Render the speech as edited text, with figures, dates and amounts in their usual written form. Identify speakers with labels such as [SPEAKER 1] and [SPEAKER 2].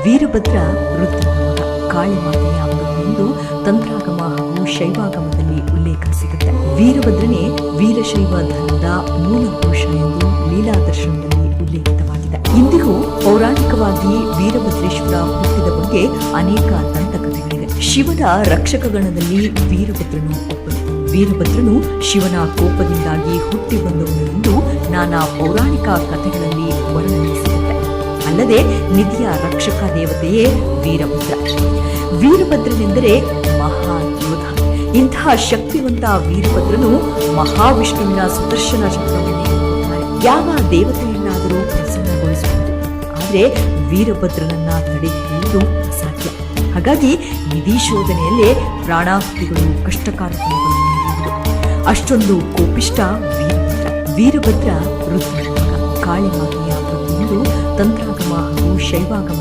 [SPEAKER 1] ವೀರಭದ್ರ ರುದ್ರನ ಮಗ, ಕಾಳಿಮಾತೆಯ ಮಗನೆಂದು ತಂತ್ರಾಗಮ ಹಾಗೂ ಶೈವಾಗಮದಲ್ಲಿ ಉಲ್ಲೇಖ ಸಿಗುತ್ತೆ. ವೀರಭದ್ರನೇ ವೀರಶೈವ ಧರ್ಮದ ಮೂಲ ಪುರುಷ ಎಂದು ಲೀಲಾದರ್ಶನದಲ್ಲಿ ಉಲ್ಲೇಖಿತವಾಗಿದೆ. ಇಂದಿಗೂ ಪೌರಾಣಿಕವಾಗಿ ವೀರಭದ್ರೇಶ್ವರ ಹುಟ್ಟಿದ ಬಗ್ಗೆ ಅನೇಕ ದಂತಕಥೆಗಳಿವೆ. ಶಿವನ ರಕ್ಷಕ ಗಣದಲ್ಲಿ ವೀರಭದ್ರನು ಒಬ್ಬನು. ವೀರಭದ್ರನು ಶಿವನ ಕೋಪದಿಂದಾಗಿ ಹುಟ್ಟಿ ಬಂದವನು ಎಂದು ನಾನಾ ಪೌರಾಣಿಕ ಕಥೆಗಳಲ್ಲಿ ವರ್ಣನಿಸಿರುತ್ತೆ. ಅಲ್ಲದೆ ನಿಧಿಯ ರಕ್ಷಕ ದೇವತೆಯೇ ವೀರಭದ್ರ. ವೀರಭದ್ರನೆಂದರೆ ಮಹಾಯೋಧ. ಇಂತಹ ಶಕ್ತಿವಂತ ವೀರಭದ್ರನು ಮಹಾವಿಷ್ಣುವಿನ ಸುದರ್ಶನ ಚಕ್ರವನ್ನೇ ಹೊಂದಿದ್ದಾರೆ. ಯಾವ ದೇವತೆಯನ್ನಾದರೂ ಪ್ರಸನ್ನಗೊಳಿಸಬಹುದು, ಆದರೆ ವೀರಭದ್ರನನ್ನ ತಡೆ ಹಿಡಿಯುವುದು ಅಸಾಧ್ಯ. ಹಾಗಾಗಿ ನಿಧಿ ಶೋಧನೆಯಲ್ಲೇ ಪ್ರಾಣಾಹುತಿಗಳು, ಕಷ್ಟಕಾರಕಗಳು ನಡೆಯುವುದು. ಅಷ್ಟೊಂದು ಕೋಪಿಷ್ಟ ವೀರಭದ್ರ. ವೀರಭದ್ರ ರುದ್ರನ ಮಗ, ಕಾಳಿಮಾತೆಯ ಮಗನೆಂದು ತಂತ್ರಾಗಮ ಹಾಗೂ ಶೈವಾಗಮ